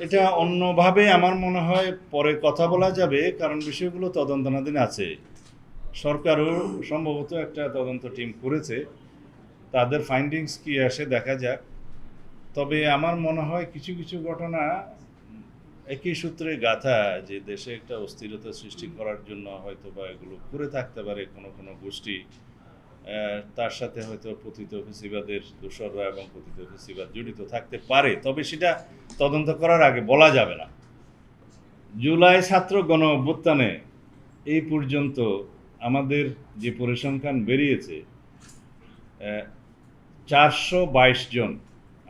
এটা অন্যভাবে আমার মনে হয় পরে কথা বলা যাবে, কারণ বিষয়গুলো তদন্তনাধীন আছে। সরকারও সম্ভবত একটা তদন্ত টিম করেছে, তাদের ফাইন্ডিংস কি আসে দেখা যাক। তবে আমার মনে হয় কিছু কিছু ঘটনা একই সূত্রে গাথা, যে দেশে একটা অস্থিরতা সৃষ্টি করার জন্য হয়তো বা এগুলো করে থাকতে পারে কোনো কোনো গোষ্ঠী। তার সাথে হয়তো পতিত ফেসিবাদের দোসররা এবং পতিত ফেসিবাদ জড়িত থাকতে পারে, তবে সেটা তদন্ত করার আগে বলা যাবে না। জুলাই ছাত্র গণ অভ্যুত্থানে এই পর্যন্ত আমাদের যে পরিসংখ্যান বেরিয়েছে 422 জন,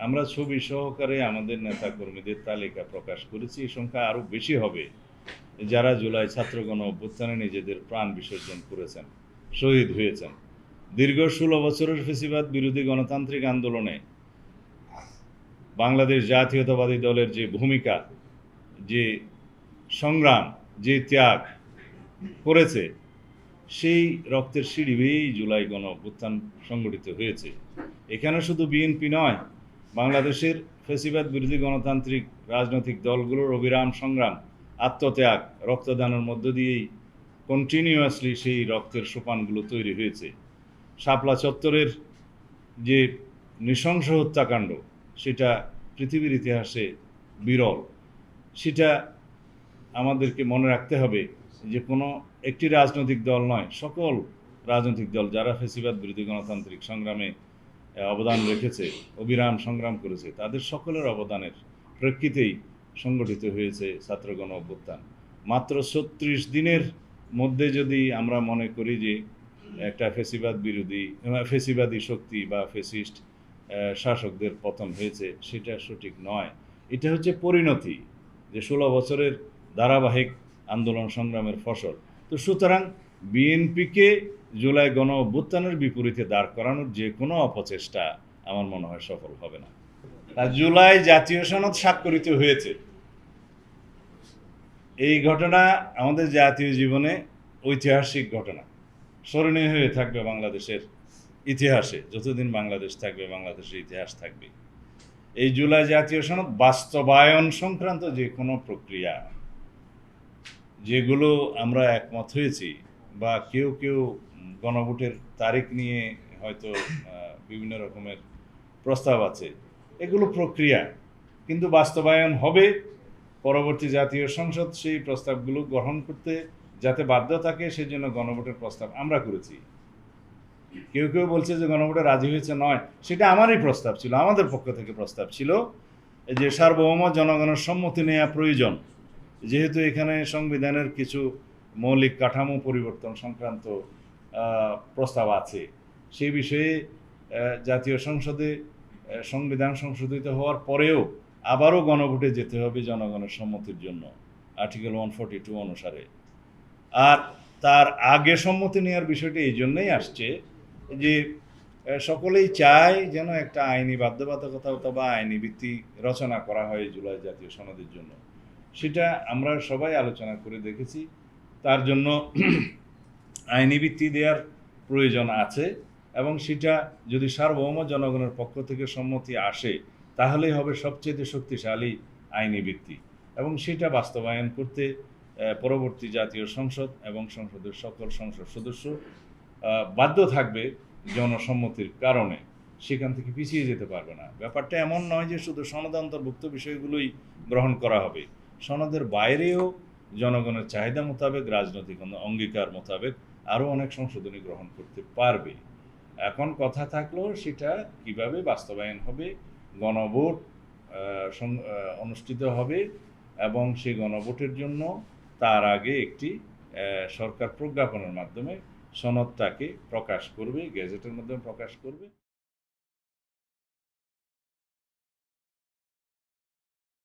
আমরা ছবি সহকারে আমাদের নেতাকর্মীদের তালিকা প্রকাশ করেছি। এই সংখ্যা আরও বেশি হবে যারা জুলাই ছাত্র গণ অভ্যুত্থানে নিজেদের প্রাণ বিসর্জন করেছেন, শহীদ হয়েছেন। দীর্ঘ 16 বছরের ফেসিবাদ বিরোধী গণতান্ত্রিক আন্দোলনে বাংলাদেশ জাতীয়তাবাদী দলের যে ভূমিকা, যে সংগ্রাম, যে ত্যাগ করেছে, সেই রক্তের সিঁড়ি বেয়েই জুলাই গণ অভ্যুত্থান সংগঠিত হয়েছে। এখানে শুধু বিএনপি নয়, বাংলাদেশের ফেসিবাদ বিরোধী গণতান্ত্রিক রাজনৈতিক দলগুলোর অবিরাম সংগ্রাম, আত্মত্যাগ, রক্তদানের মধ্য দিয়েই কন্টিনিউয়াসলি সেই রক্তের সোপানগুলো তৈরি হয়েছে। শাপলা চত্বরের যে নৃশংস হত্যাকাণ্ড, সেটা পৃথিবীর ইতিহাসে বিরল। সেটা আমাদেরকে মনে রাখতে হবে যে কোনো একটি রাজনৈতিক দল নয়, সকল রাজনৈতিক দল যারা ফেসিবাদ বিরোধী গণতান্ত্রিক সংগ্রামে অবদান রেখেছে, অবিরাম সংগ্রাম করেছে, তাদের সকলের অবদানের প্রেক্ষিতেই সংগঠিত হয়েছে ছাত্র গণ অভ্যুত্থান। মাত্র 36 দিনের মধ্যে যদি আমরা মনে করি যে একটা ফেসিবাদী শক্তি বা ফেসিস্ট শাসকদের পতন হয়েছে, সেটা সঠিক নয়। এটা হচ্ছে পরিণতি, যে 16 বছরের ধারাবাহিক আন্দোলন সংগ্রামের ফসল। তো সুতরাং বিএনপিকে জুলাই গণ অভ্যুত্থানের বিপরীতে দাঁড় করানোর যে কোনো অপচেষ্টা আমার মনে হয় সফল হবে না। জুলাই জাতীয় সনদ স্বাক্ষরিত হয়েছে, এই ঘটনা আমাদের জাতীয় জীবনে ঐতিহাসিক ঘটনা, স্মরণীয় হয়ে থাকবে বাংলাদেশের ইতিহাসে। যতদিন বাংলাদেশ থাকবে, বাংলাদেশের ইতিহাস থাকবে। এই জুলাই জাতীয় সনদ বাস্তবায়ন সংক্রান্ত যে কোনো প্রক্রিয়া, যেগুলো আমরা একমত হয়েছি, বা কেউ কেউ গণভোটের তারিখ নিয়ে হয়তো বিভিন্ন রকমের প্রস্তাব আছে, এগুলো প্রক্রিয়া, কিন্তু বাস্তবায়ন হবে। পরবর্তী জাতীয় সংসদ সেই প্রস্তাবগুলো গ্রহণ করতে যাতে বাধ্য থাকে, সেজন্য গণভোটের প্রস্তাব আমরা করেছি। কেউ কেউ বলছে যে গণভোটে রাজি হয়েছে, নয়, সেটা আমারই প্রস্তাব ছিল, আমাদের পক্ষ থেকে প্রস্তাব ছিল যে সার্বভৌম জনগণের সম্মতি নেওয়া প্রয়োজন, যেহেতু এখানে সংবিধানের কিছু মৌলিক কাঠামো পরিবর্তন সংক্রান্ত প্রস্তাব আছে। সেই বিষয়ে জাতীয় সংসদে সংবিধান সংশোধিত হওয়ার পরেও আবারও গণভোটে যেতে হবে জনগণের সম্মতির জন্য, আর্টিকেল 142 অনুসারে। আর তার আগে সম্মতি নেওয়ার বিষয়টি এই জন্যই আসছে যে সকলেই চায় যেন একটা আইনি বাধ্যবাধকতা অথবা আইনি ভিত্তি রচনা করা হয় জুলাই জাতীয় সনদের জন্য। সেটা আমরা সবাই আলোচনা করে দেখেছি, তার জন্য আইনি ভিত্তি দেওয়ার প্রয়োজন আছে, এবং সেটা যদি সার্বভৌম জনগণের পক্ষ থেকে সম্মতি আসে, তাহলেই হবে সবচেয়ে শক্তিশালী আইনি ভিত্তি, এবং সেটা বাস্তবায়ন করতে পরবর্তী জাতীয় সংসদ এবং সংসদের সকল সংসদ সদস্য বাধ্য থাকবে জনসম্মতির কারণে, সেখান থেকে পিছিয়ে যেতে পারবে না। ব্যাপারটা এমন নয় যে শুধু সনদ অন্তর্ভুক্ত বিষয়গুলোই গ্রহণ করা হবে, সনদের বাইরেও জনগণের চাহিদা মোতাবেক, রাজনৈতিক অঙ্গীকার মোতাবেক আরও অনেক সংশোধনী গ্রহণ করতে পারবে। এখন কথা থাকলো সেটা কিভাবে বাস্তবায়ন হবে। গণভোট অনুষ্ঠিত হবে, এবং সেই গণভোটের জন্য তার আগে একটি সরকার প্রজ্ঞাপনের মাধ্যমে সনদটাকে প্রকাশ করবে, গেজেটের মাধ্যমে প্রকাশ করবে।